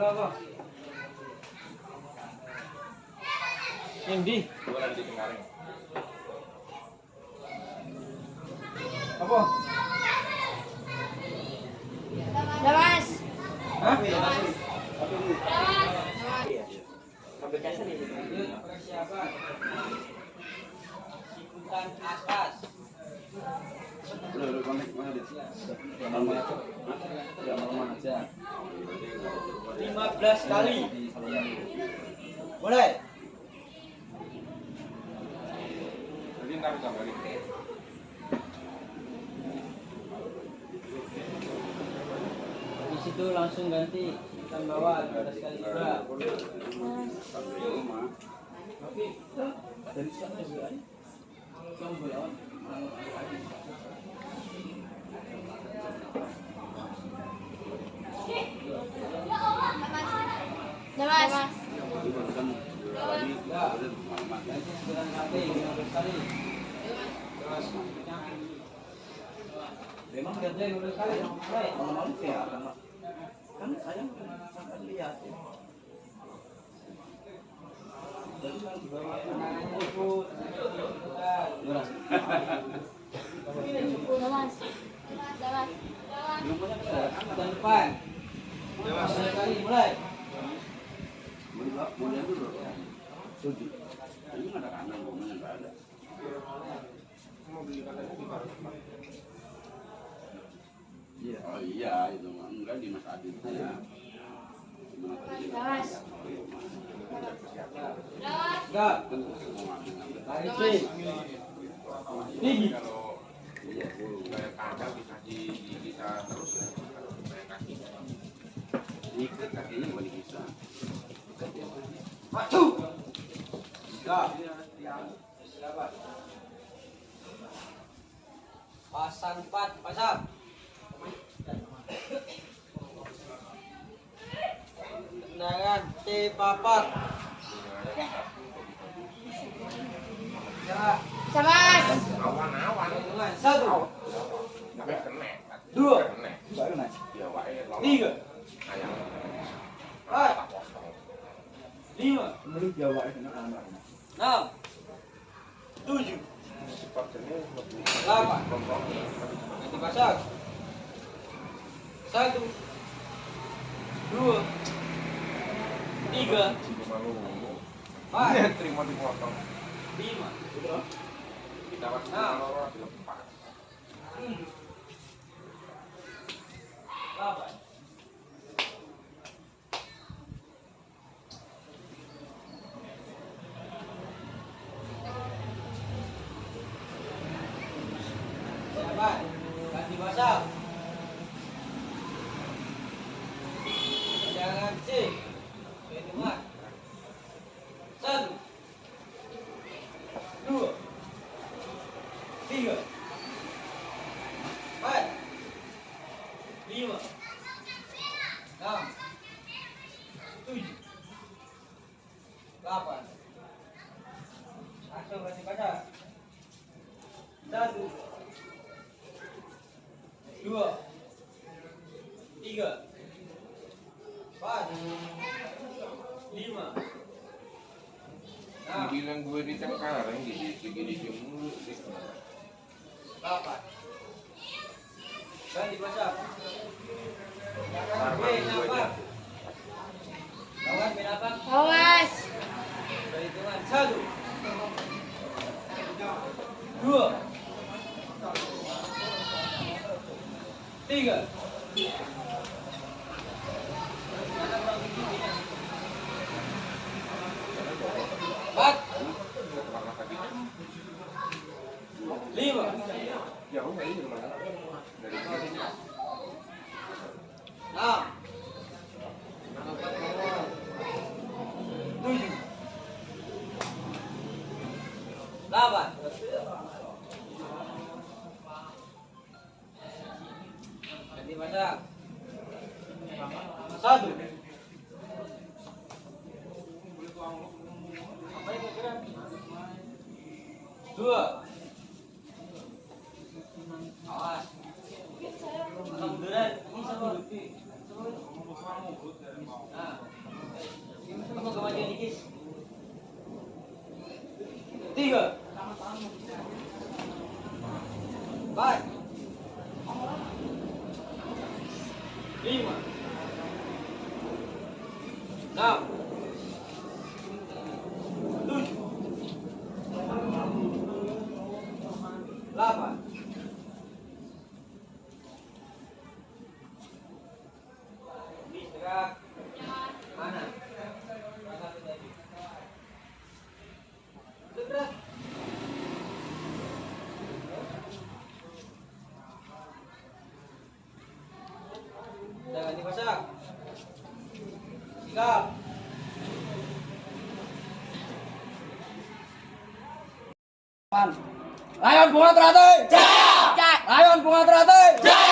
Apa? Yang di? Jualan di Cengkareng. Apa? Udah mas. Hah? Ambil kasih nih. Persiapan. Ikutan atas. Udah connect mana dia? Ya malam aja. 15 kali. Mulai. Jadi ntar gambarin. Di situ langsung ganti ikan bawah 15 kali juga. Oke. Dari sana juga. Yang belawan. Udah mas. Ganti sebulan kali 15 kali. Terus. Memang kerja 15 kali. Mulai. Malam ya kan saya akan lihat. Jadi kan di bawah tangannya ikut. Udah mas. Udah mas. Ikutan depan. 15 kali mulai. Mulai dulu. Suji. Ini nggak ada kandang, ngomongnya nggak ada. Mau beli kandang di Baru. Iya. Oh iya, itu mah enggak di Mas Adit ya. Udah mas. Enggak. Tarik sih. Tinggi. Iya, kayak kandang dikasih kita terus ya. Kayak kaki. Ikat kakinya nggak bisa. Maju. Enggak. Siapa? Pasang 4, pasang. Tendangan T papat. Ya, Bisa mas. Awan-awan. hitungan 1, Nggak kena. 2, Kena. Baru naik. Ya, wae. 3, Ayam. 4, 5, Menurut Jawa itu anak. 6, 7, Sepertinya lebih 8. kontrol. Ganti pasang. 1, 2, 3, Malu. 4, Terima dipotong. 5, Kita waktu Nah. dilepas. 7, 8. Siapa? Ganti pasang. Jangan C. Hitungan. 1, 2, 3, 4, 5, 6, 7, 8. Langsung ganti pasang. 1, 2, 3, 4, 5, 6, Dibilang gue di Cengkareng, gini mulu. 8. Ganti pasang. Jangan Sarman B, gue apa? aja. Kawan, B apa? Oh mas. Perhitungan 1, 2, 3. Empat, Kemana tadi? 5, Jauh nggak ini mana? Dari sini. 6, 7, 8. Ganti pasang. 1, 2. Awas. Alhamdulillah, ini sama. Nah. Enam. Delapan. Gerak. Mana? Gerak. Jangan dimasak. Sikap. Lion bunga teratai. Jaya. Lion bunga teratai.